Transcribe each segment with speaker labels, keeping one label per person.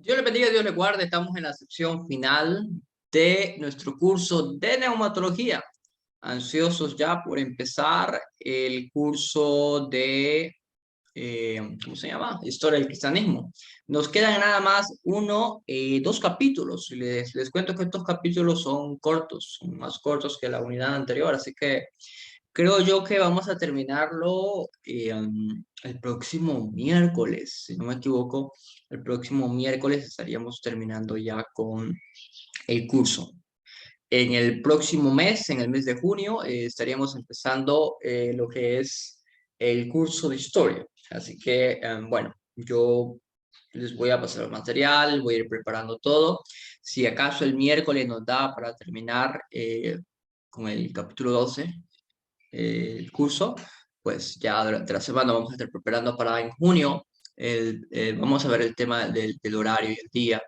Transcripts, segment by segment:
Speaker 1: Dios le bendiga, Dios le guarde. Estamos en la sección final de nuestro curso de neumatología. Ansiosos ya por empezar el curso de, ¿cómo se llama? Historia del cristianismo. Nos quedan nada más dos capítulos. Les cuento que estos capítulos son cortos, son más cortos que la unidad anterior, así que creo yo que vamos a terminarlo el próximo miércoles, si no me equivoco. El próximo miércoles estaríamos terminando ya con el curso. En el próximo mes, en el mes de junio, estaríamos empezando lo que es el curso de historia. Así que, bueno, yo les voy a pasar el material, voy a ir preparando todo. Si acaso el miércoles nos da para terminar con el capítulo 12 el curso, pues ya durante la semana vamos a estar preparando para en junio. Vamos a ver el tema del horario y el día.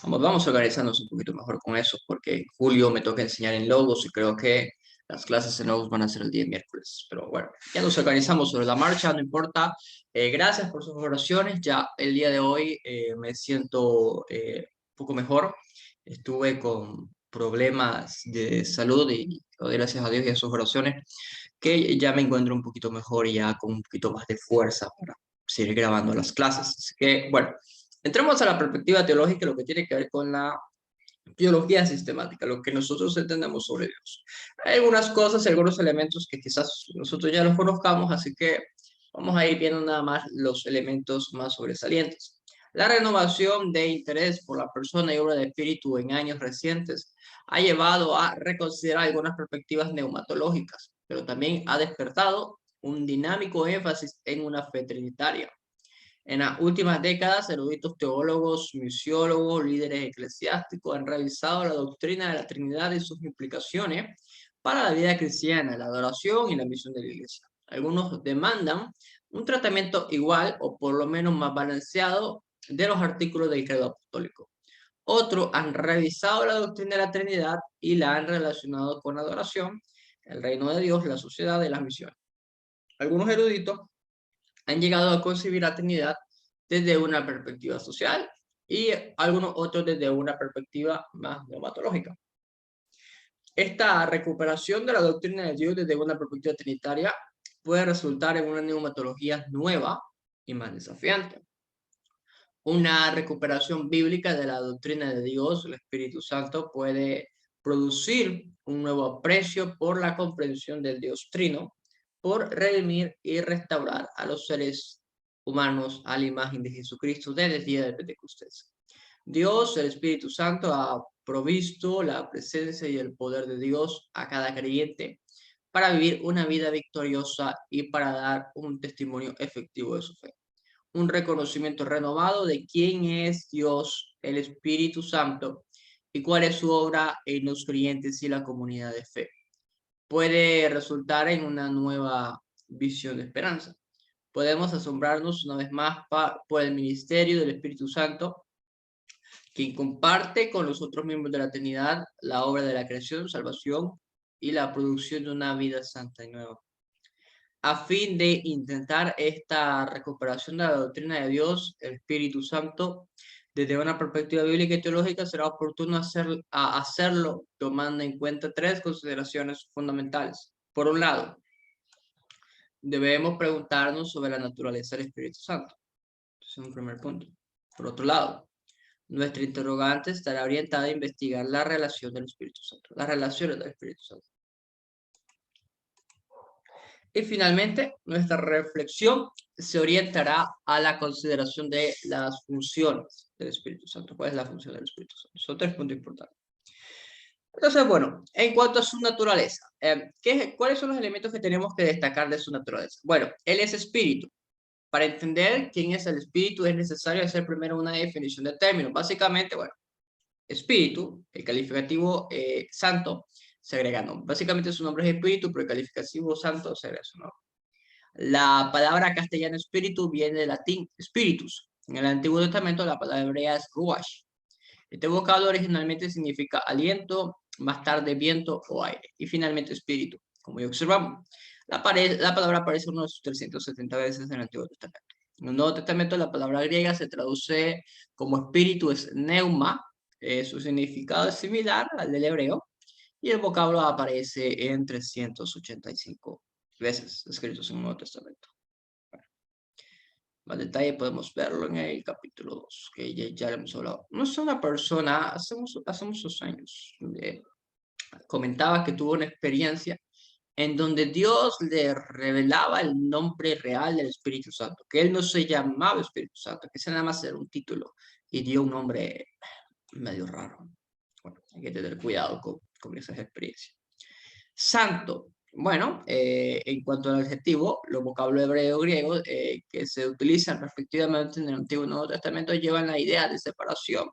Speaker 1: Vamos organizarnos un poquito mejor con eso, porque en julio me toca enseñar en Logos y creo que las clases en Logos van a ser el día miércoles. Pero bueno, ya nos organizamos sobre la marcha, no importa. Gracias por sus oraciones. Ya el día de hoy me siento un poco mejor. Estuve con problemas de salud y doy gracias a Dios y a sus oraciones que ya me encuentro un poquito mejor y ya con un poquito más de fuerza para seguir grabando las clases. Así que, bueno, entremos a la perspectiva teológica, lo que tiene que ver con la teología sistemática, lo que nosotros entendemos sobre Dios. Hay algunas cosas, algunos elementos que quizás nosotros ya los conozcamos, así que vamos a ir viendo nada más los elementos más sobresalientes. La renovación de interés por la persona y obra de espíritu en años recientes ha llevado a reconsiderar algunas perspectivas neumatológicas, pero también ha despertado un dinámico énfasis en una fe trinitaria. En las últimas décadas, eruditos teólogos, misiólogos, líderes eclesiásticos han revisado la doctrina de la Trinidad y sus implicaciones para la vida cristiana, la adoración y la misión de la Iglesia. Algunos demandan un tratamiento igual o por lo menos más balanceado de los artículos del credo apostólico. Otros han revisado la doctrina de la Trinidad y la han relacionado con la adoración, el reino de Dios, la sociedad y las misiones. Algunos eruditos han llegado a concebir la Trinidad desde una perspectiva social y algunos otros desde una perspectiva más neumatológica. Esta recuperación de la doctrina de Dios desde una perspectiva trinitaria puede resultar en una neumatología nueva y más desafiante. Una recuperación bíblica de la doctrina de Dios, el Espíritu Santo, puede producir un nuevo aprecio por la comprensión del Dios Trino, por redimir y restaurar a los seres humanos a la imagen de Jesucristo desde el día de Pentecostés. Dios, el Espíritu Santo, ha provisto la presencia y el poder de Dios a cada creyente para vivir una vida victoriosa y para dar un testimonio efectivo de su fe. Un reconocimiento renovado de quién es Dios, el Espíritu Santo, y cuál es su obra en los creyentes y la comunidad de fe. Puede resultar en una nueva visión de esperanza. Podemos asombrarnos una vez más por el ministerio del Espíritu Santo, quien comparte con los otros miembros de la Trinidad la obra de la creación, salvación y la producción de una vida santa y nueva. A fin de intentar esta recuperación de la doctrina de Dios, el Espíritu Santo, desde una perspectiva bíblica y teológica, será oportuno hacerlo tomando en cuenta tres consideraciones fundamentales. Por un lado, debemos preguntarnos sobre la naturaleza del Espíritu Santo. Ese es un primer punto. Por otro lado, nuestra interrogante estará orientada a investigar la relación del Espíritu Santo, las relaciones del Espíritu Santo. Y finalmente, nuestra reflexión se orientará a la consideración de las funciones del Espíritu Santo. ¿Cuál es la función del Espíritu Santo? Son tres puntos importantes. Entonces, bueno, en cuanto a su naturaleza, ¿cuáles son los elementos que tenemos que destacar de su naturaleza? Bueno, Él es espíritu. Para entender quién es el espíritu es necesario hacer primero una definición de términos. Básicamente, bueno, espíritu, el calificativo santo, se agrega nombre. Básicamente su nombre es espíritu, pero el calificativo santo se agrega su nombre. La palabra castellana espíritu viene del latín spiritus. En el Antiguo Testamento la palabra hebrea es ruach. Este vocablo originalmente significa aliento, más tarde viento o aire, y finalmente espíritu. Como ya observamos, la palabra aparece unos 370 veces en el Antiguo Testamento. En el Nuevo Testamento la palabra griega se traduce como espíritu, es neuma, su significado es similar al del hebreo, y el vocablo aparece en 385 veces escritos en el Nuevo Testamento. Más detalle podemos verlo en el capítulo 2, que ya hemos hablado. No es una persona, hace muchos años, comentaba que tuvo una experiencia en donde Dios le revelaba el nombre real del Espíritu Santo, que él no se llamaba Espíritu Santo, que ese nada más era un título, y dio un nombre medio raro. Bueno, hay que tener cuidado con esas experiencias. Santo. Bueno, en cuanto al adjetivo, los vocablos hebreo y griego que se utilizan respectivamente en el Antiguo y Nuevo Testamento llevan la idea de separación,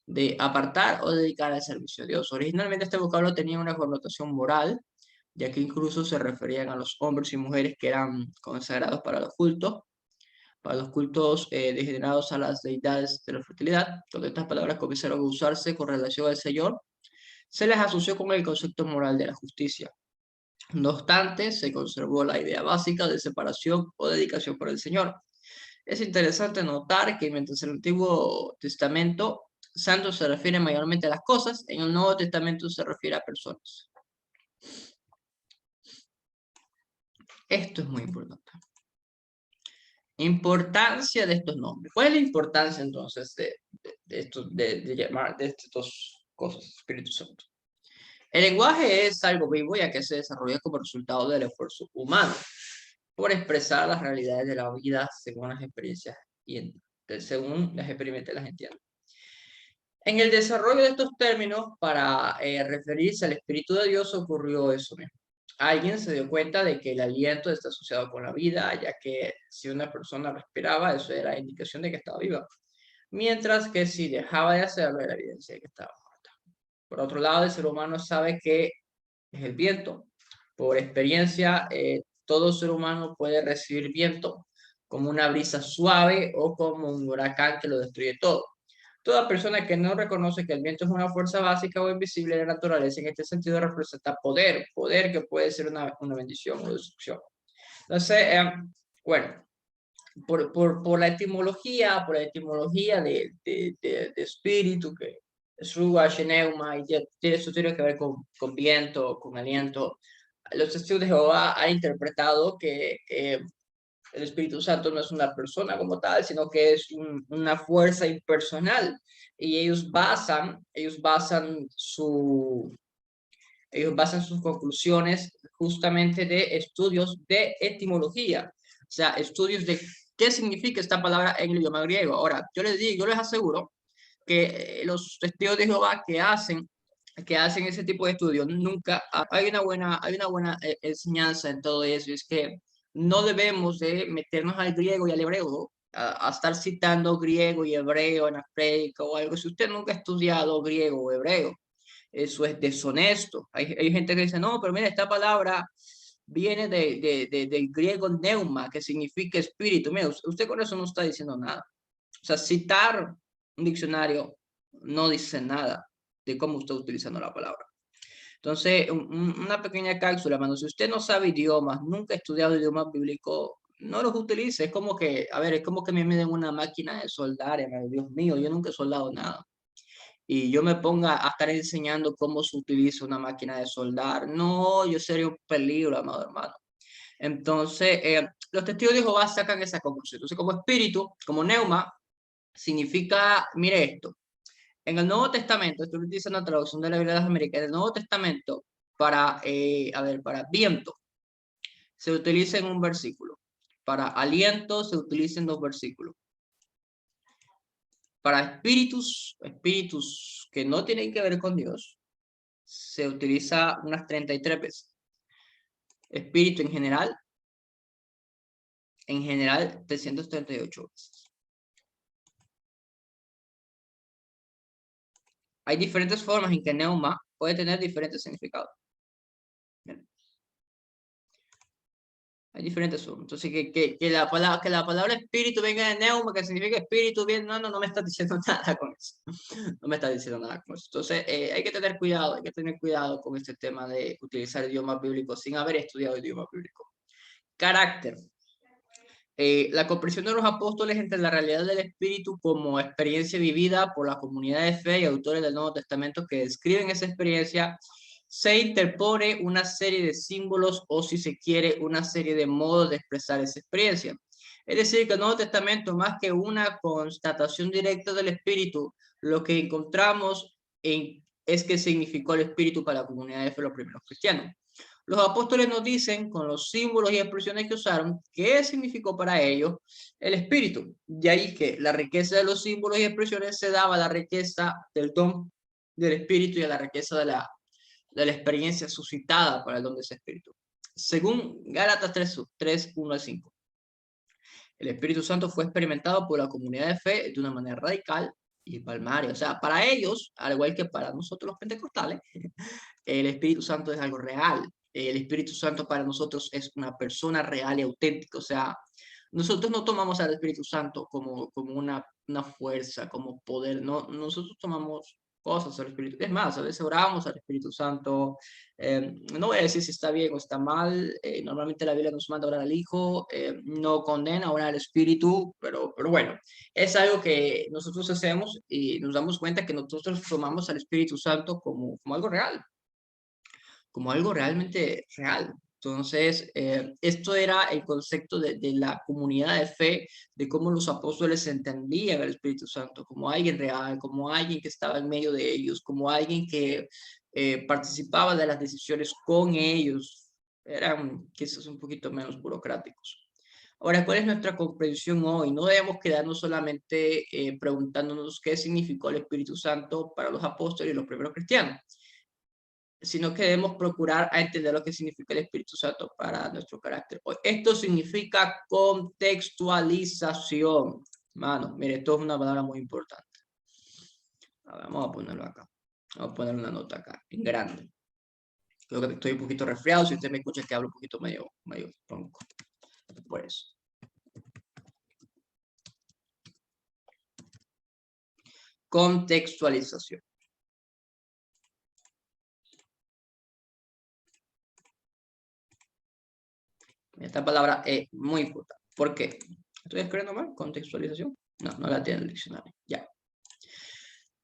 Speaker 1: de apartar o dedicar al servicio de Dios. Originalmente este vocablo tenía una connotación moral, ya que incluso se referían a los hombres y mujeres que eran consagrados para los cultos degenerados a las deidades de la fertilidad. Cuando estas palabras comenzaron a usarse con relación al Señor, se les asoció con el concepto moral de la justicia. No obstante, se conservó la idea básica de separación o dedicación por el Señor. Es interesante notar que mientras en el Antiguo Testamento santo se refiere mayormente a las cosas, en el Nuevo Testamento se refiere a personas. Esto es muy importante. Importancia de estos nombres. ¿Cuál es la importancia entonces de llamar de estas dos cosas, Espíritu Santo? El lenguaje es algo vivo ya que se desarrolla como resultado del esfuerzo humano por expresar las realidades de la vida según las experiencias y según las experiencias las entienden. En el desarrollo de estos términos para referirse al Espíritu de Dios ocurrió eso mismo. Alguien se dio cuenta de que el aliento está asociado con la vida, ya que si una persona respiraba, eso era indicación de que estaba viva, mientras que si dejaba de hacerlo, era evidencia de que estaba muerta. Por otro lado, el ser humano sabe que es el viento. Por experiencia, todo ser humano puede recibir viento como una brisa suave o como un huracán que lo destruye todo. Toda persona que no reconoce que el viento es una fuerza básica o invisible de la naturaleza, en este sentido representa poder que puede ser una bendición o destrucción. Entonces, bueno, por la etimología de espíritu, que es ruach, neuma, y eso tiene que ver con viento, con aliento. Los testigos de Jehová han interpretado que el Espíritu Santo no es una persona como tal, sino que es una fuerza impersonal. Y ellos basan sus conclusiones justamente de estudios de etimología, o sea, estudios de qué significa esta palabra en el idioma griego. Ahora, yo les aseguro que los testigos de Jehová que hacen ese tipo de estudios, nunca hay una buena enseñanza en todo eso, es que no debemos de meternos al griego y al hebreo, a estar citando griego y hebreo en la prédica o algo. Si usted nunca ha estudiado griego o hebreo, eso es deshonesto. Hay gente que dice, no, pero mira, esta palabra viene del griego neuma, que significa espíritu. Mira, usted con eso no está diciendo nada. O sea, citar un diccionario no dice nada de cómo está utilizando la palabra. Entonces, una pequeña cápsula, mano. Si usted no sabe idiomas, nunca ha estudiado idiomas bíblicos, no los utilice. Es como que, a ver, es como que me den una máquina de soldar, hermano. Dios mío, yo nunca he soldado nada. Y yo me ponga a estar enseñando cómo se utiliza una máquina de soldar. No, yo sería un peligro, amado hermano. Entonces, los testigos de Jehová sacan esa conclusión. Entonces, como espíritu, como neuma, significa, mire esto, en el Nuevo Testamento, estoy utilizando la traducción de la Biblia de las Américas, en el Nuevo Testamento, para viento, se utiliza en un versículo. Para aliento se utiliza en 2 versículos. Para espíritus que no tienen que ver con Dios, se utiliza unas 33 veces. Espíritu en general 338 veces. Hay diferentes formas en que neuma puede tener diferentes significados. Bien. Hay diferentes formas. Entonces, que la palabra espíritu venga de neuma, que significa espíritu, bien, no me está diciendo nada con eso. No me está diciendo nada con eso. Entonces, hay que tener cuidado con este tema de utilizar idiomas bíblicos sin haber estudiado idioma bíblico. Carácter. La comprensión de los apóstoles entre la realidad del Espíritu como experiencia vivida por la comunidad de fe y autores del Nuevo Testamento que describen esa experiencia, se interpone una serie de símbolos o, si se quiere, una serie de modos de expresar esa experiencia. Es decir, que el Nuevo Testamento, más que una constatación directa del Espíritu, lo que encontramos es que significó el Espíritu para la comunidad de fe, los primeros cristianos. Los apóstoles nos dicen, con los símbolos y expresiones que usaron, qué significó para ellos el Espíritu. De ahí que la riqueza de los símbolos y expresiones se daba a la riqueza del don del Espíritu y a la riqueza de la experiencia suscitada por el don de ese Espíritu. Según Gálatas 3, 1 al 5. El Espíritu Santo fue experimentado por la comunidad de fe de una manera radical y palmaria. O sea, para ellos, al igual que para nosotros los pentecostales, el Espíritu Santo es algo real. El Espíritu Santo para nosotros es una persona real y auténtica. O sea, nosotros no tomamos al Espíritu Santo como una fuerza, como poder. No, nosotros tomamos cosas al Espíritu. Es más, a veces oramos al Espíritu Santo. No voy a decir si está bien o está mal. Normalmente la Biblia nos manda a orar al Hijo. No condena a orar al Espíritu, pero bueno, es algo que nosotros hacemos y nos damos cuenta que nosotros tomamos al Espíritu Santo como algo real, como algo realmente real. Entonces, esto era el concepto de la comunidad de fe, de cómo los apóstoles entendían al Espíritu Santo, como alguien real, como alguien que estaba en medio de ellos, como alguien que participaba de las decisiones con ellos. Eran quizás un poquito menos burocráticos. Ahora, ¿cuál es nuestra comprensión hoy? No debemos quedarnos solamente preguntándonos qué significó el Espíritu Santo para los apóstoles y los primeros cristianos, sino que debemos procurar a entender lo que significa el Espíritu Santo para nuestro carácter. Esto significa contextualización. Mano, mire, esto es una palabra muy importante. A ver, vamos a ponerlo acá. Vamos a poner una nota acá, en grande. Creo que estoy un poquito resfriado. Si usted me escucha que hablo un poquito medio ronco. Por eso. Contextualización. Esta palabra es muy importante. ¿Por qué? ¿Estoy escribiendo mal? ¿Contextualización? No, no la tiene el diccionario. Ya.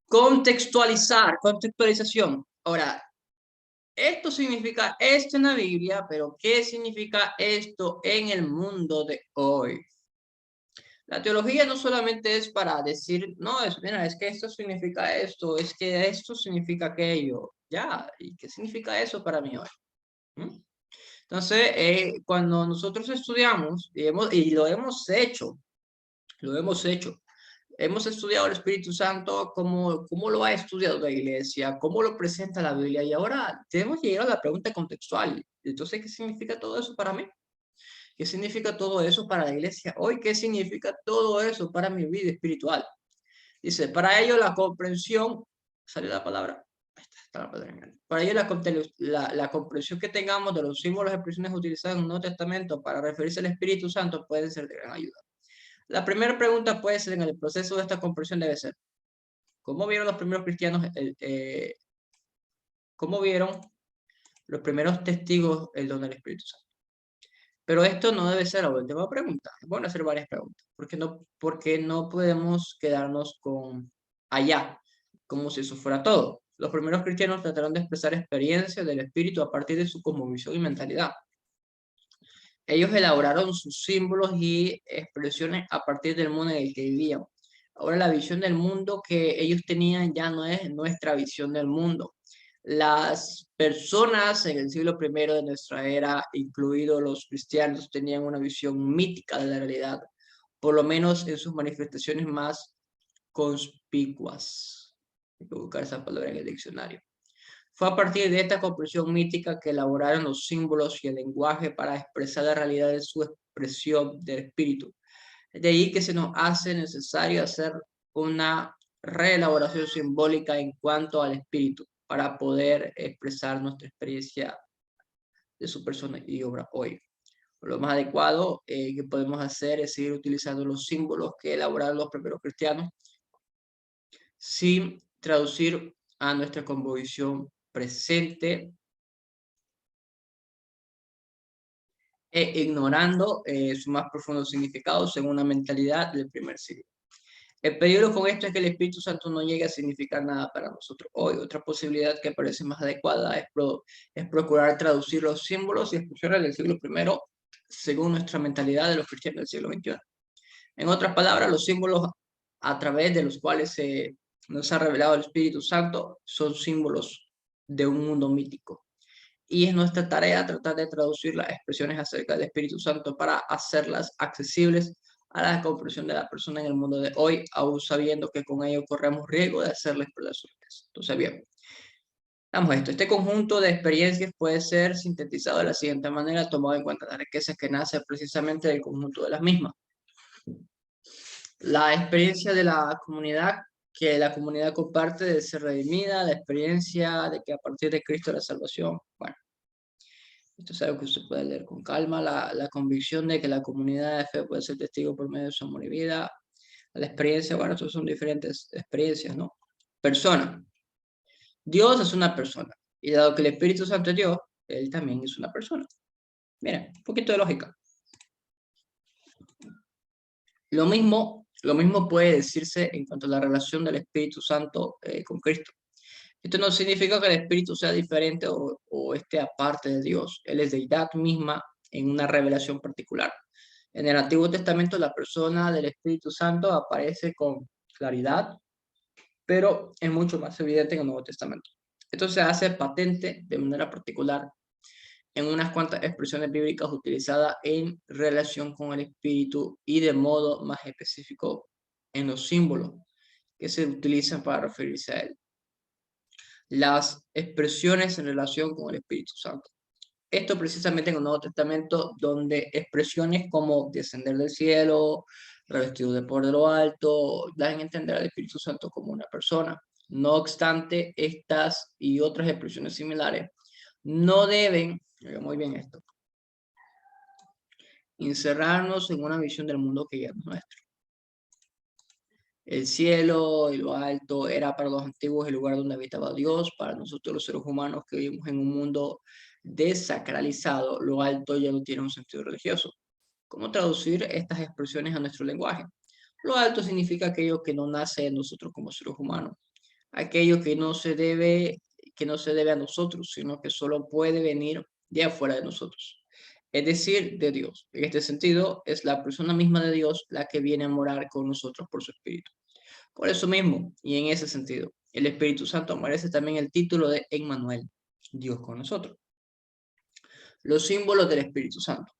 Speaker 1: Contextualizar, contextualización. Ahora, esto significa esto en la Biblia, pero ¿qué significa esto en el mundo de hoy? La teología no solamente es para decir, no, mira, es que esto significa esto, es que esto significa aquello. Ya, ¿y qué significa eso para mí hoy? ¿Mm? Entonces, cuando nosotros estudiamos, y lo hemos hecho, hemos estudiado el Espíritu Santo, cómo lo ha estudiado la iglesia, cómo lo presenta la Biblia, y ahora tenemos que llegar a la pregunta contextual. Entonces, ¿qué significa todo eso para mí? ¿Qué significa todo eso para la iglesia hoy? ¿Qué significa todo eso para mi vida espiritual? Dice, para ello la comprensión, ¿sale la palabra? Ahí está la palabra. Para ello la comprensión que tengamos de los símbolos y expresiones utilizados en el Nuevo Testamento para referirse al Espíritu Santo puede ser de gran ayuda. La primera pregunta puede ser en el proceso de esta comprensión debe ser, ¿cómo vieron los primeros cristianos, cómo vieron los primeros testigos el don del Espíritu Santo? Pero esto no debe ser la última pregunta. Es bueno hacer varias preguntas, porque no podemos quedarnos con allá, como si eso fuera todo. Los primeros cristianos trataron de expresar experiencias del Espíritu a partir de su cosmovisión y mentalidad. Ellos elaboraron sus símbolos y expresiones a partir del mundo en el que vivían. Ahora la visión del mundo que ellos tenían ya no es nuestra visión del mundo. Las personas en el siglo I de nuestra era, incluidos los cristianos, tenían una visión mítica de la realidad, por lo menos en sus manifestaciones más conspicuas. Hay que buscar esa palabra en el diccionario. Fue a partir de esta comprensión mítica que elaboraron los símbolos y el lenguaje para expresar la realidad de su expresión del espíritu. De ahí que se nos hace necesario hacer una reelaboración simbólica en cuanto al espíritu para poder expresar nuestra experiencia de su persona y obra hoy. Lo más adecuado que podemos hacer es seguir utilizando los símbolos que elaboraron los primeros cristianos sin traducir a nuestra convicción presente ignorando su más profundo significado según la mentalidad del primer siglo. El peligro con esto es que el Espíritu Santo no llegue a significar nada para nosotros hoy. Otra posibilidad que parece más adecuada es procurar traducir los símbolos y expresiones del siglo I según nuestra mentalidad de los cristianos del siglo XXI. En otras palabras, los símbolos a través de los cuales nos ha revelado el Espíritu Santo son símbolos de un mundo mítico. Y es nuestra tarea tratar de traducir las expresiones acerca del Espíritu Santo para hacerlas accesibles a la comprensión de la persona en el mundo de hoy, aún sabiendo que con ello corremos riesgo de hacerles perder su riqueza. Entonces, bien, vamos a esto. Este conjunto de experiencias puede ser sintetizado de la siguiente manera, tomando en cuenta la riqueza que nace precisamente del conjunto de las mismas. La experiencia de la comunidad, que la comunidad comparte de ser redimida, la experiencia de que a partir de Cristo la salvación, bueno, esto es algo que usted puede leer con calma, la convicción de que la comunidad de fe puede ser testigo por medio de su amor y vida, la experiencia, bueno, estos son diferentes experiencias, ¿no? Persona. Dios es una persona, y dado que el Espíritu Santo es Dios, Él también es una persona. Miren, un poquito de lógica. Lo mismo puede decirse en cuanto a la relación del Espíritu Santo con Cristo. Esto no significa que el Espíritu sea diferente o esté aparte de Dios. Él es deidad misma en una revelación particular. En el Antiguo Testamento la persona del Espíritu Santo aparece con claridad, pero es mucho más evidente en el Nuevo Testamento. Esto se hace patente de manera particular en unas cuantas expresiones bíblicas utilizadas en relación con el Espíritu y de modo más específico en los símbolos que se utilizan para referirse a él. Las expresiones en relación con el Espíritu Santo. Esto precisamente en el Nuevo Testamento, donde expresiones como descender del cielo, revestido de poder de lo alto, dan a entender al Espíritu Santo como una persona. No obstante, estas y otras expresiones similares no deben, oiga muy bien esto, encerrarnos en una visión del mundo que ya no es nuestro. El cielo y lo alto era para los antiguos el lugar donde habitaba Dios. Para nosotros los seres humanos que vivimos en un mundo desacralizado, lo alto ya no tiene un sentido religioso. ¿Cómo traducir estas expresiones a nuestro lenguaje? Lo alto significa aquello que no nace en nosotros como seres humanos, aquello que no se debe a nosotros, sino que solo puede venir de afuera de nosotros, es decir, de Dios. En este sentido, es la persona misma de Dios la que viene a morar con nosotros por su Espíritu. Por eso mismo, y en ese sentido, el Espíritu Santo merece también el título de Emmanuel, Dios con nosotros. Los símbolos del Espíritu Santo.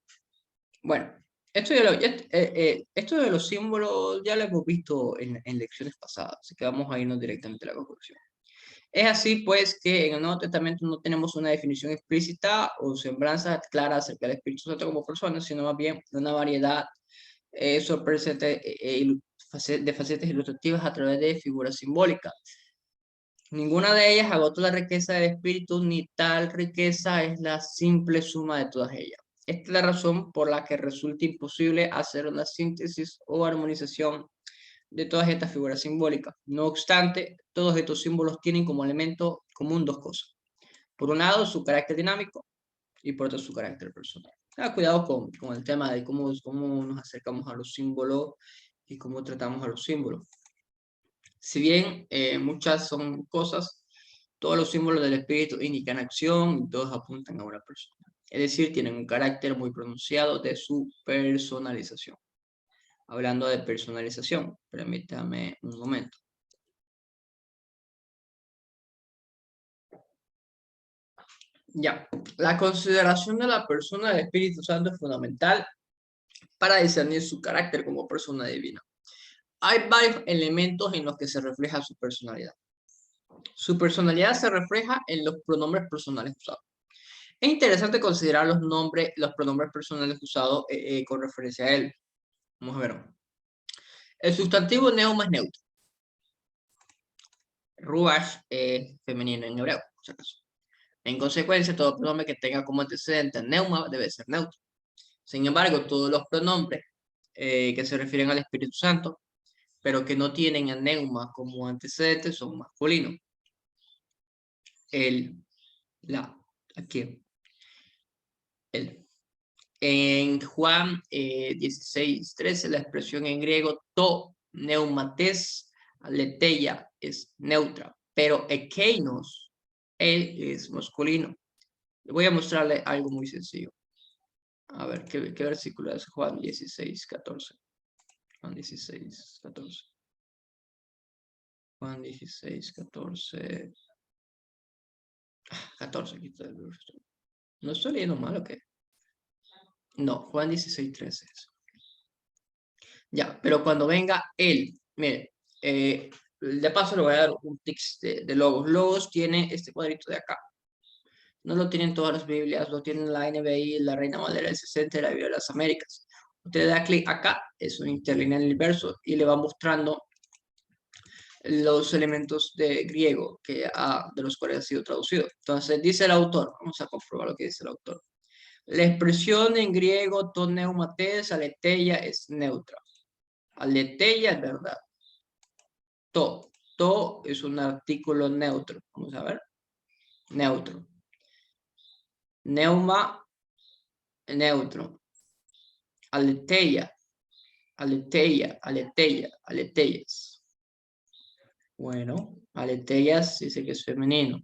Speaker 1: Bueno, esto de los símbolos ya lo hemos visto en lecciones pasadas, así que vamos a irnos directamente a la conclusión. Es así, pues, que en el Nuevo Testamento no tenemos una definición explícita o semblanza clara acerca del Espíritu Santo como persona, sino más bien una variedad sorprendente de facetas ilustrativas a través de figuras simbólicas. Ninguna de ellas agota la riqueza del espíritu, ni tal riqueza es la simple suma de todas ellas. Esta es la razón por la que resulta imposible hacer una síntesis o armonización de todas estas figuras simbólicas. No obstante, todos estos símbolos tienen como elemento común dos cosas. Por un lado, su carácter dinámico y por otro, su carácter personal. Cuidado con el tema de cómo nos acercamos a los símbolos y cómo tratamos a los símbolos. Si bien muchas son cosas, todos los símbolos del espíritu indican acción y todos apuntan a una persona. Es decir, tienen un carácter muy pronunciado de su personalización. Hablando de personalización, permítame un momento. Ya, la consideración de la persona del Espíritu Santo es fundamental para discernir su carácter como persona divina. Hay varios elementos en los que se refleja su personalidad. Su personalidad se refleja en los pronombres personales usados. Es interesante considerar los pronombres personales usados con referencia a él. Vamos a ver. El sustantivo neuma es neutro. Ruach es femenino en hebreo, por si acaso. En consecuencia, todo pronombre que tenga como antecedente neuma debe ser neutro. Sin embargo, todos los pronombres que se refieren al Espíritu Santo, pero que no tienen a neuma como antecedente, son masculinos. El, la, aquí, el. En Juan 16:13, la expresión en griego to neumates aletheia es neutra, pero ekeinos, él es masculino. Voy a mostrarle algo muy sencillo. A ver, ¿qué versículo es? Juan 16:14. Juan 16:14. Juan 16:14. 14, aquí está el verso. ¿No estoy leyendo mal o qué? No, Juan 16:13. Ya, pero cuando venga él, mire, de paso le voy a dar un tips de logos. Logos tiene este cuadrito de acá. No lo tienen todas las Biblias, lo tienen la NBI, la Reina Valera del 60 y la Biblia de las Américas. Usted le da clic acá, es un interlineal inverso y le va mostrando los elementos de griego de los cuales ha sido traducido. Entonces dice el autor, vamos a comprobar lo que dice el autor. La expresión en griego to neumates aletheia es neutra. Aletheia es verdad. To es un artículo neutro. Vamos a ver. Neutro. Neuma, neutro. Aletheia, aletheia, aletheia, aleteias. Bueno, aleteias dice que es femenino.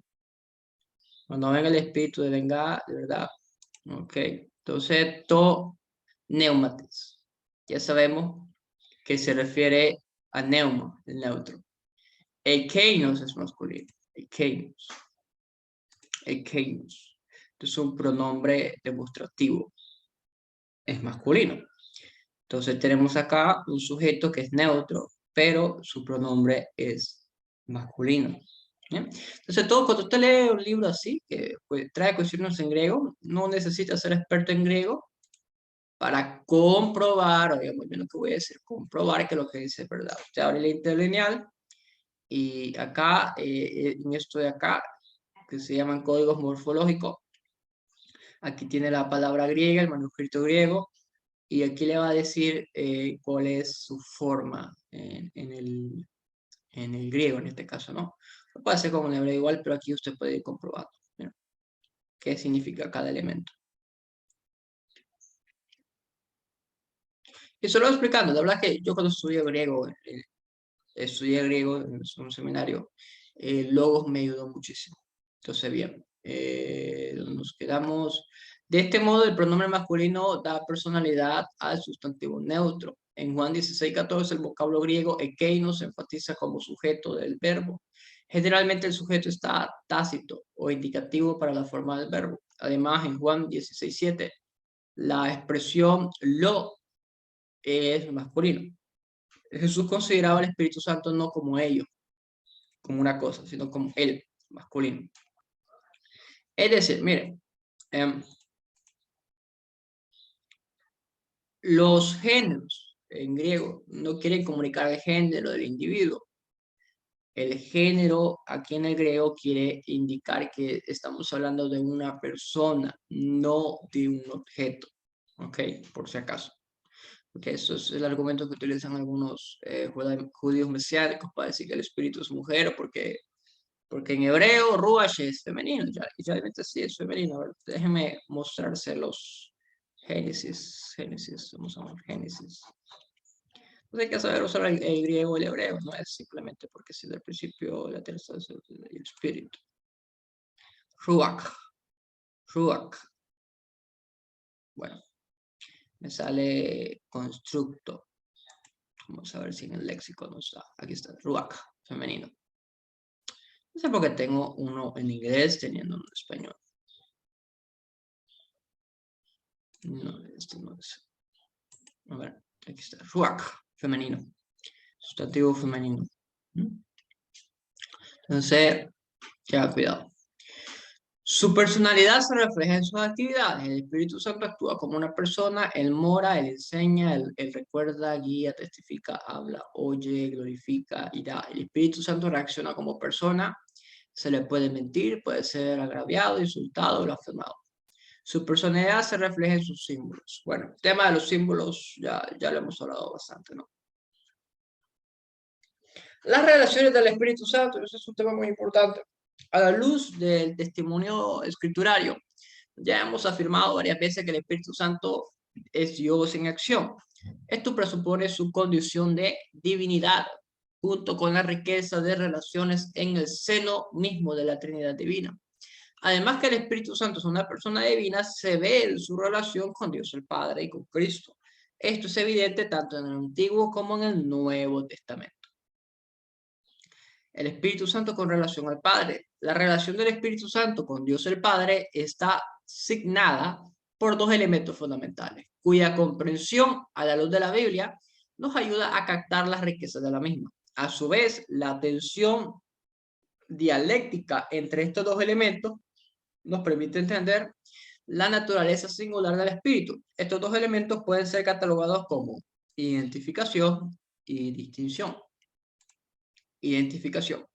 Speaker 1: Cuando venga el espíritu de vengar, de verdad. Ok. Entonces, to neumates. Ya sabemos que se refiere a neuma, el neutro. Ekeinos es masculino. Ekeinos. Ekeinos. Es un pronombre demostrativo. Es masculino. Entonces tenemos acá un sujeto que es neutro, pero su pronombre es masculino. ¿Bien? Entonces todo, cuando usted lee un libro así, que pues, trae cuestiones en griego, no necesita ser experto en griego para comprobar, oiga muy bien lo que voy a decir, comprobar que lo que dice es verdad. Usted abre el interlineal y acá, en esto de acá, que se llaman códigos morfológicos, aquí tiene la palabra griega, el manuscrito griego, y aquí le va a decir cuál es su forma en el griego, en este caso, ¿no? Lo puede hacer como en hebreo igual, pero aquí usted puede ir comprobando, ¿no? Qué significa cada elemento. Y solo explicando, la verdad que yo cuando estudié griego en un seminario, Logos me ayudó muchísimo. Entonces, bien, nos quedamos. De este modo, el pronombre masculino da personalidad al sustantivo neutro. En Juan 16:14, el vocablo griego ekeinos se enfatiza como sujeto del verbo. Generalmente el sujeto está tácito o indicativo para la forma del verbo. Además, en Juan 16:7, la expresión lo es masculino. Jesús consideraba al Espíritu Santo no como ellos, como una cosa, sino como él, masculino. Es decir, miren, los géneros en griego no quieren comunicar el género del individuo. El género aquí en el griego quiere indicar que estamos hablando de una persona, no de un objeto. ¿Ok? Por si acaso. Porque eso es el argumento que utilizan algunos judíos mesiánicos para decir que el espíritu es mujer, porque en hebreo Ruach es femenino, ya realmente sí es femenino. A ver, déjenme mostrarse los Génesis, vamos a ver, Génesis. Pues hay que saber usar el griego y el hebreo, no es simplemente porque si del principio la tercera es el espíritu. Ruach, Ruach. Bueno, me sale constructo. Vamos a ver si en el léxico no está. Aquí está, Ruach, femenino. No sé por qué tengo uno en inglés teniendo uno en español. No, esto no es. A ver, aquí está. Ruach, femenino. Sustantivo femenino. Entonces, ya cuidado. Su personalidad se refleja en sus actividades. El Espíritu Santo actúa como una persona, él mora, él enseña, él recuerda, guía, testifica, habla, oye, glorifica y da. El Espíritu Santo reacciona como persona, se le puede mentir, puede ser agraviado, insultado, blasfemado. Su personalidad se refleja en sus símbolos. Bueno, el tema de los símbolos ya lo hemos hablado bastante, ¿no? Las relaciones del Espíritu Santo, ese es un tema muy importante. A la luz del testimonio escriturario, Ya hemos afirmado varias veces que el Espíritu Santo es Dios en acción. Esto presupone su condición de divinidad, junto con la riqueza de relaciones en el seno mismo de la Trinidad Divina. Además que el Espíritu Santo es una persona divina, se ve en su relación con Dios el Padre y con Cristo. Esto es evidente tanto en el Antiguo como en el Nuevo Testamento. El Espíritu Santo con relación al Padre. La relación del Espíritu Santo con Dios el Padre está signada por dos elementos fundamentales, cuya comprensión a la luz de la Biblia nos ayuda a captar las riquezas de la misma. A su vez, la tensión dialéctica entre estos dos elementos nos permite entender la naturaleza singular del espíritu. Estos dos elementos pueden ser catalogados como identificación y distinción. Identificación.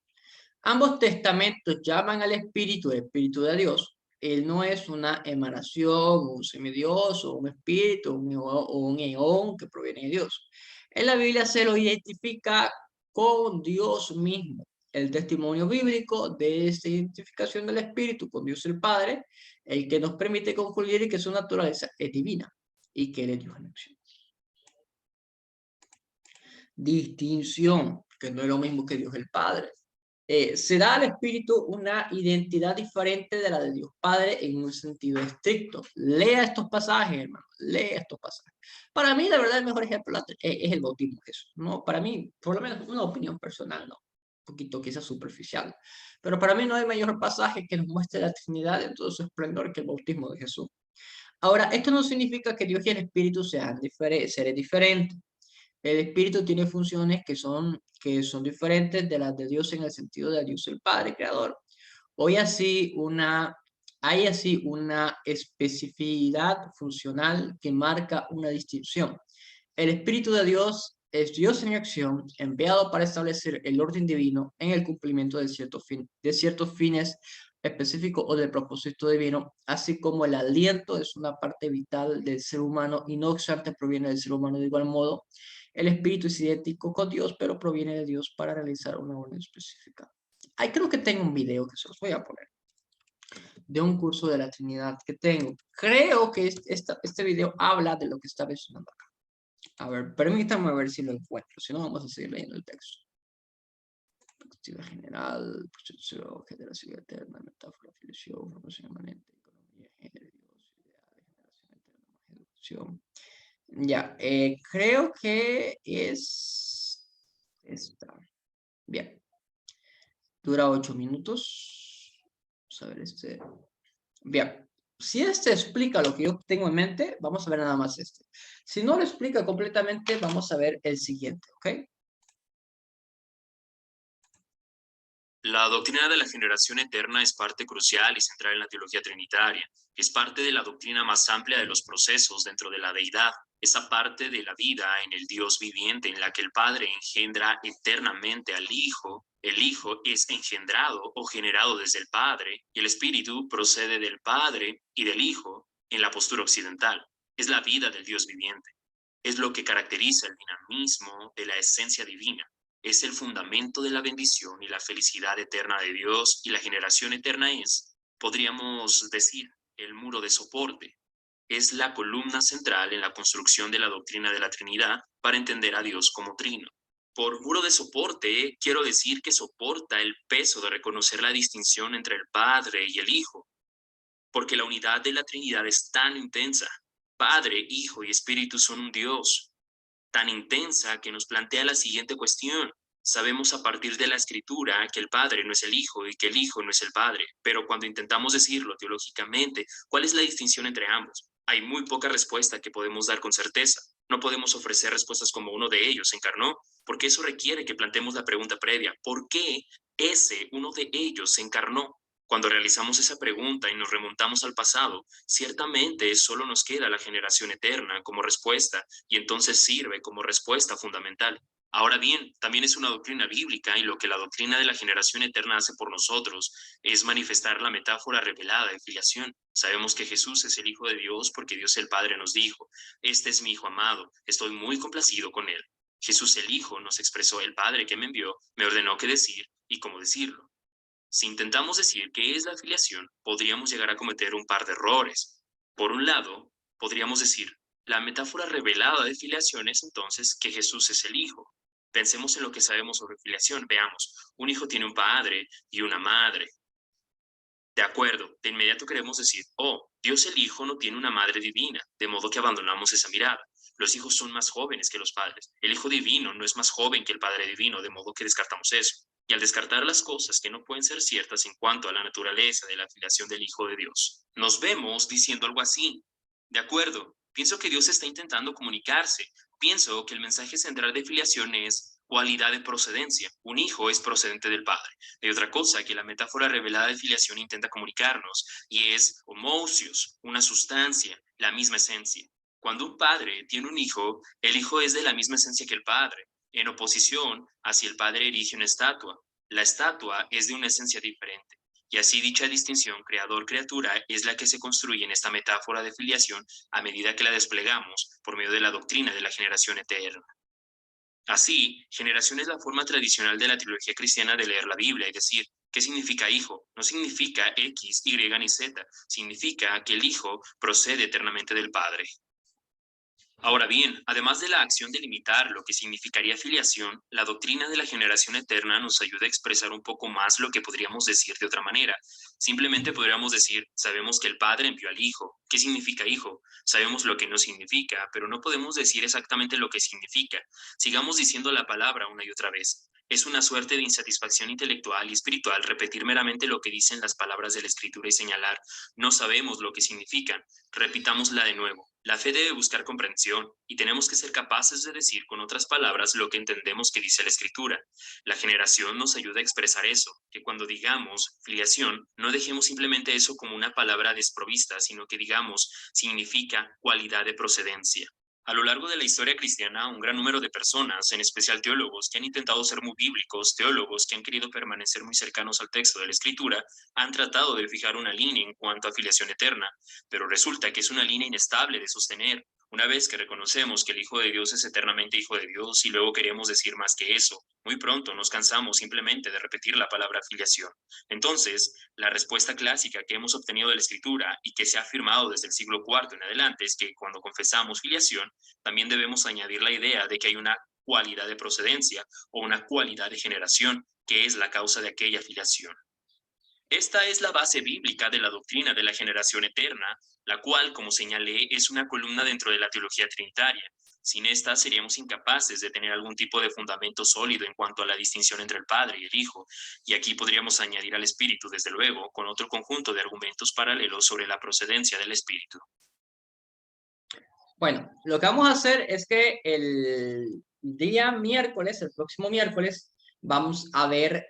Speaker 1: Ambos testamentos llaman al espíritu el espíritu de Dios. Él no es una emanación, un semidios, o un espíritu, o un eón que proviene de Dios. En la Biblia se lo identifica con Dios mismo. El testimonio bíblico de esta identificación del espíritu con Dios el Padre, el que nos permite concluir que su naturaleza es divina y que Él es Dios en acción. Distinción, que no es lo mismo que Dios el Padre. Se da al Espíritu una identidad diferente de la de Dios Padre en un sentido estricto. Lea estos pasajes, hermano, lea estos pasajes. Para mí, la verdad, el mejor ejemplo es el bautismo de Jesús, ¿no? Para mí, por lo menos una opinión personal, ¿no? Un poquito quizás superficial. Pero para mí no hay mayor pasaje que nos muestre la Trinidad en todo su esplendor que el bautismo de Jesús. Ahora, esto no significa que Dios y el Espíritu sean seres diferentes. El espíritu tiene funciones que son diferentes de las de Dios en el sentido de Dios el Padre Creador. Hoy hay así una especificidad funcional que marca una distinción. El Espíritu de Dios es Dios en acción, enviado para establecer el orden divino en el cumplimiento de ciertos fines específicos o del propósito divino, así como el aliento es una parte vital del ser humano y no obstante proviene del ser humano de igual modo. El Espíritu es idéntico con Dios, pero proviene de Dios para realizar una orden específica. Ahí creo que tengo un video que se los voy a poner de un curso de la Trinidad que tengo. Creo que este video habla de lo que está mencionando acá. A ver, permítanme ver si lo encuentro, si no vamos a seguir leyendo el texto. Perspectiva general, percepción, generación eterna, metáfora, filosofía, formación emanente, economía, género, Dios, ideales, generación eterna, más educación. Ya, creo que es esta. Bien, dura 8 minutos. Vamos a ver este. Bien, si este explica lo que yo tengo en mente, vamos a ver nada más este. Si no lo explica completamente, vamos a ver el siguiente, ¿ok?
Speaker 2: La doctrina de la generación eterna es parte crucial y central en la teología trinitaria. Es parte de la doctrina más amplia de los procesos dentro de la deidad. Esa parte de la vida en el Dios viviente en la que el Padre engendra eternamente al Hijo. El Hijo es engendrado o generado desde el Padre y el Espíritu procede del Padre y del Hijo en la postura occidental. Es la vida del Dios viviente. Es lo que caracteriza el dinamismo de la esencia divina. Es el fundamento de la bendición y la felicidad eterna de Dios, y la generación eterna es, podríamos decir, el muro de soporte. Es la columna central en la construcción de la doctrina de la Trinidad para entender a Dios como trino. Por muro de soporte quiero decir que soporta el peso de reconocer la distinción entre el Padre y el Hijo, porque la unidad de la Trinidad es tan intensa. Padre, Hijo y Espíritu son un Dios, tan intensa que nos plantea la siguiente cuestión. Sabemos a partir de la Escritura que el Padre no es el Hijo y que el Hijo no es el Padre, pero cuando intentamos decirlo teológicamente, ¿cuál es la distinción entre ambos? Hay muy poca respuesta que podemos dar con certeza. No podemos ofrecer respuestas como uno de ellos se encarnó, porque eso requiere que planteemos la pregunta previa: ¿por qué ese uno de ellos se encarnó? Cuando realizamos esa pregunta y nos remontamos al pasado, ciertamente solo nos queda la generación eterna como respuesta, y entonces sirve como respuesta fundamental. Ahora bien, también es una doctrina bíblica, y lo que la doctrina de la generación eterna hace por nosotros es manifestar la metáfora revelada de filiación. Sabemos que Jesús es el Hijo de Dios porque Dios el Padre nos dijo: este es mi Hijo amado, estoy muy complacido con él. Jesús el Hijo nos expresó: el Padre que me envió me ordenó qué decir y cómo decirlo. Si intentamos decir qué es la filiación, podríamos llegar a cometer un par de errores. Por un lado, podríamos decir, la metáfora revelada de filiación es entonces que Jesús es el Hijo. Pensemos en lo que sabemos sobre filiación. Veamos, un hijo tiene un padre y una madre. De acuerdo, de inmediato queremos decir, oh, Dios el Hijo no tiene una madre divina, de modo que abandonamos esa mirada. Los hijos son más jóvenes que los padres. El Hijo divino no es más joven que el Padre divino, de modo que descartamos eso. Y al descartar las cosas que no pueden ser ciertas en cuanto a la naturaleza de la filiación del Hijo de Dios, nos vemos diciendo algo así. De acuerdo, pienso que Dios está intentando comunicarse. Pienso que el mensaje central de filiación es cualidad de procedencia. Un hijo es procedente del Padre. Hay otra cosa que la metáfora revelada de filiación intenta comunicarnos, y es homousios, una sustancia, la misma esencia. Cuando un padre tiene un hijo, el hijo es de la misma esencia que el padre. En oposición, hacia el padre erige una estatua. La estatua es de una esencia diferente. Y así dicha distinción creador-criatura es la que se construye en esta metáfora de filiación a medida que la desplegamos por medio de la doctrina de la generación eterna. Así, generación es la forma tradicional de la teología cristiana de leer la Biblia y decir, ¿qué significa hijo? No significa X, Y ni Z, significa que el hijo procede eternamente del Padre. Ahora bien, además de la acción de limitar lo que significaría filiación, la doctrina de la generación eterna nos ayuda a expresar un poco más lo que podríamos decir de otra manera. Simplemente podríamos decir, sabemos que el Padre envió al Hijo. ¿Qué significa hijo? Sabemos lo que no significa, pero no podemos decir exactamente lo que significa. Sigamos diciendo la palabra una y otra vez. Es una suerte de insatisfacción intelectual y espiritual repetir meramente lo que dicen las palabras de la Escritura y señalar, no sabemos lo que significan. Repitámosla de nuevo. La fe debe buscar comprensión y tenemos que ser capaces de decir con otras palabras lo que entendemos que dice la Escritura. La generación nos ayuda a expresar eso, que cuando digamos filiación, no dejemos simplemente eso como una palabra desprovista, sino que digamos significa cualidad de procedencia. A lo largo de la historia cristiana, un gran número de personas, en especial teólogos, que han intentado ser muy bíblicos, teólogos que han querido permanecer muy cercanos al texto de la Escritura, han tratado de fijar una línea en cuanto a filiación eterna, pero resulta que es una línea inestable de sostener. Una vez que reconocemos que el Hijo de Dios es eternamente Hijo de Dios y luego queremos decir más que eso, muy pronto nos cansamos simplemente de repetir la palabra filiación. Entonces, la respuesta clásica que hemos obtenido de la Escritura y que se ha afirmado desde el siglo IV en adelante es que cuando confesamos filiación, también debemos añadir la idea de que hay una cualidad de procedencia o una cualidad de generación que es la causa de aquella filiación. Esta es la base bíblica de la doctrina de la generación eterna, la cual, como señalé, es una columna dentro de la teología trinitaria. Sin esta seríamos incapaces de tener algún tipo de fundamento sólido en cuanto a la distinción entre el Padre y el Hijo, y aquí podríamos añadir al Espíritu, desde luego, con otro conjunto de argumentos paralelos sobre la procedencia del Espíritu.
Speaker 1: Bueno, lo que vamos a hacer es que el día miércoles, el próximo miércoles, vamos a ver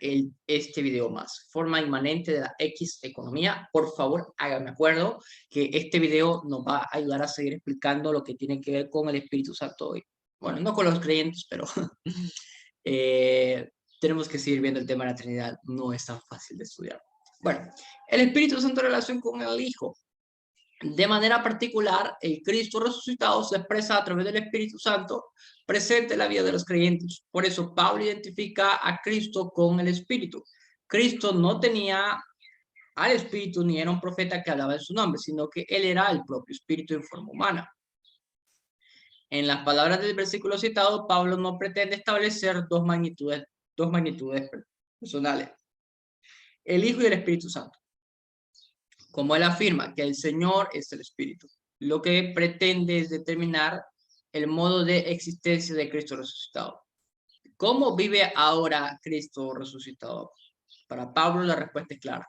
Speaker 1: este video más, forma inmanente de la X economía. Por favor, háganme acuerdo que este video nos va a ayudar a seguir explicando lo que tiene que ver con el Espíritu Santo hoy. Bueno, no con los creyentes, pero tenemos que seguir viendo el tema de la Trinidad. No es tan fácil de estudiar. Bueno, el Espíritu Santo en relación con el Hijo. De manera particular, el Cristo resucitado se expresa a través del Espíritu Santo presente en la vida de los creyentes. Por eso Pablo identifica a Cristo con el Espíritu. Cristo no tenía al Espíritu ni era un profeta que hablaba en su nombre, sino que él era el propio Espíritu en forma humana. En las palabras del versículo citado, Pablo no pretende establecer dos magnitudes personales, el Hijo y el Espíritu Santo. Como él afirma que el Señor es el Espíritu, lo que pretende es determinar el modo de existencia de Cristo resucitado. ¿Cómo vive ahora Cristo resucitado? Para Pablo la respuesta es clara.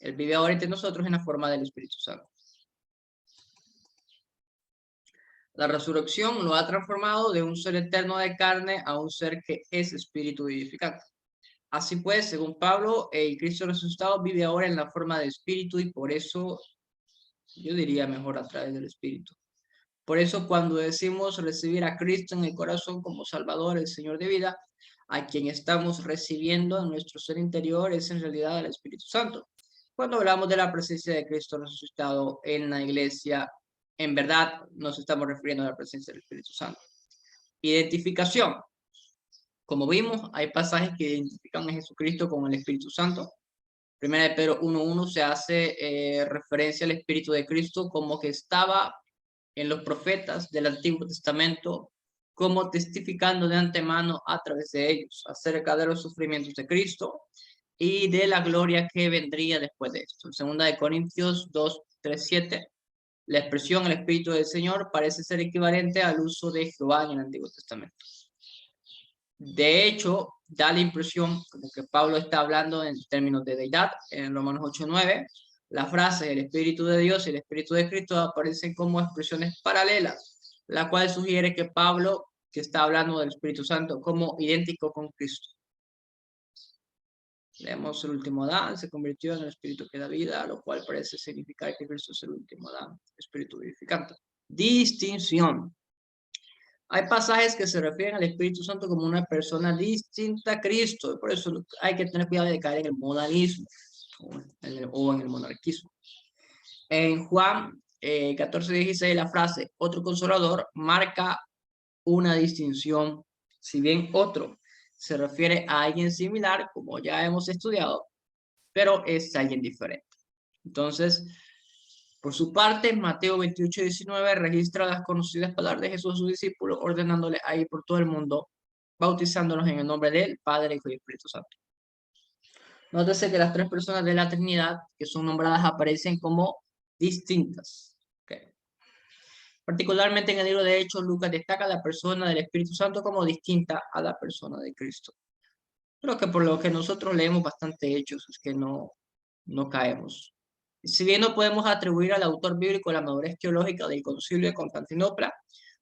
Speaker 1: Él vive ahora entre nosotros en la forma del Espíritu Santo. La resurrección lo ha transformado de un ser eterno de carne a un ser que es espíritu vivificante. Así pues, según Pablo, el Cristo resucitado vive ahora en la forma de espíritu y por eso yo diría mejor a través del Espíritu. Por eso cuando decimos recibir a Cristo en el corazón como Salvador, el Señor de vida, a quien estamos recibiendo en nuestro ser interior es en realidad el Espíritu Santo. Cuando hablamos de la presencia de Cristo resucitado en la iglesia, en verdad nos estamos refiriendo a la presencia del Espíritu Santo. Identificación. Como vimos, hay pasajes que identifican a Jesucristo con el Espíritu Santo. Primera de Pedro 1:1 se hace referencia al Espíritu de Cristo como que estaba en los profetas del Antiguo Testamento, como testificando de antemano a través de ellos acerca de los sufrimientos de Cristo y de la gloria que vendría después de esto. En 2 de Corintios 2:3-7, la expresión el Espíritu del Señor parece ser equivalente al uso de Jehová en el Antiguo Testamento. De hecho, da la impresión como que Pablo está hablando en términos de deidad. En Romanos 8:9, la frase el Espíritu de Dios y el Espíritu de Cristo aparecen como expresiones paralelas, la cual sugiere que Pablo, que está hablando del Espíritu Santo como idéntico con Cristo. Leemos el último Adán, se convirtió en el Espíritu que da vida, lo cual parece significar que Cristo es el último Adán, Espíritu vivificante. Distinción. Hay pasajes que se refieren al Espíritu Santo como una persona distinta a Cristo, y por eso hay que tener cuidado de caer en el modalismo o en el monarquismo. En Juan 14:16, la frase otro consolador marca una distinción. Si bien otro se refiere a alguien similar, como ya hemos estudiado, pero es alguien diferente. Entonces, por su parte, Mateo 28:19 registra las conocidas palabras de Jesús a sus discípulos, ordenándoles a ir por todo el mundo, bautizándolos en el nombre del Padre, Hijo y Espíritu Santo. Nótese que las tres personas de la Trinidad que son nombradas aparecen como distintas. Okay. Particularmente en el libro de Hechos, Lucas destaca la persona del Espíritu Santo como distinta a la persona de Cristo. Creo que por lo que nosotros leemos bastante Hechos es que no caemos. Si bien no podemos atribuir al autor bíblico la madurez teológica del Concilio de Constantinopla,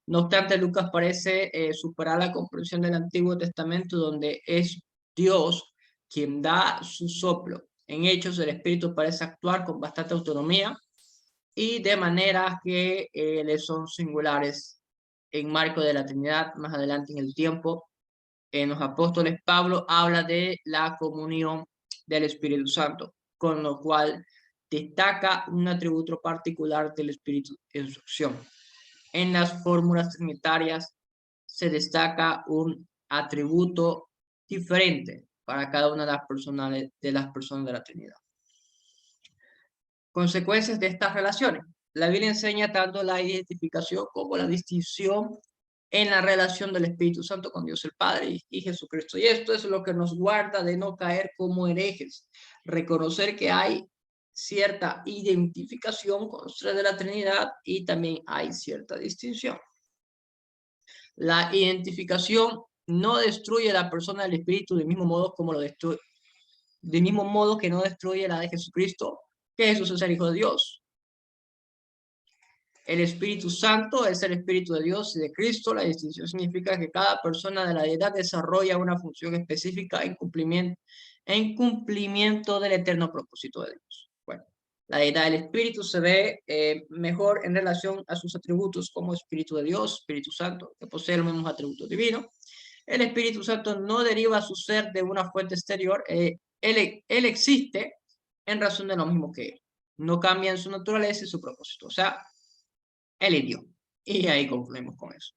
Speaker 1: no obstante Lucas parece superar la comprensión del Antiguo Testamento, donde es Dios quien da su soplo. En Hechos el Espíritu parece actuar con bastante autonomía y de maneras que le son singulares en marco de la Trinidad. Más adelante en el tiempo, en los apóstoles, Pablo habla de la comunión del Espíritu Santo, con lo cual destaca un atributo particular del Espíritu en su acción. En las fórmulas trinitarias se destaca un atributo diferente para cada una de las personas de la Trinidad. Consecuencias de estas relaciones. La Biblia enseña tanto la identificación como la distinción en la relación del Espíritu Santo con Dios el Padre y Jesucristo. Y esto es lo que nos guarda de no caer como herejes. Reconocer que hay cierta identificación con los tres de la Trinidad y también hay cierta distinción. La identificación no destruye la persona del Espíritu del mismo modo como lo destruye, del mismo modo que no destruye la de Jesucristo, que Jesús es el Hijo de Dios. El Espíritu Santo es el Espíritu de Dios y de Cristo. La distinción significa que cada persona de la deidad desarrolla una función específica en cumplimiento del eterno propósito de Dios. Bueno, la deidad del Espíritu se ve mejor en relación a sus atributos como Espíritu de Dios, Espíritu Santo, que posee los mismos atributos divinos. El Espíritu Santo no deriva su ser de una fuente exterior. Él existe en razón de lo mismo que él. No cambia en su naturaleza y su propósito. O sea, él es Dios. Y ahí concluimos con eso.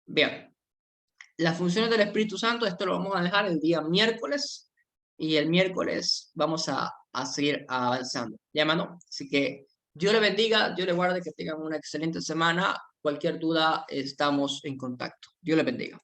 Speaker 1: Bien. Las funciones del Espíritu Santo, esto lo vamos a dejar el día miércoles. Y el miércoles vamos a seguir avanzando. ¿Ya, hermano? Así que Dios le bendiga, Dios le guarde, que tengan una excelente semana. Cualquier duda, estamos en contacto. Dios le bendiga.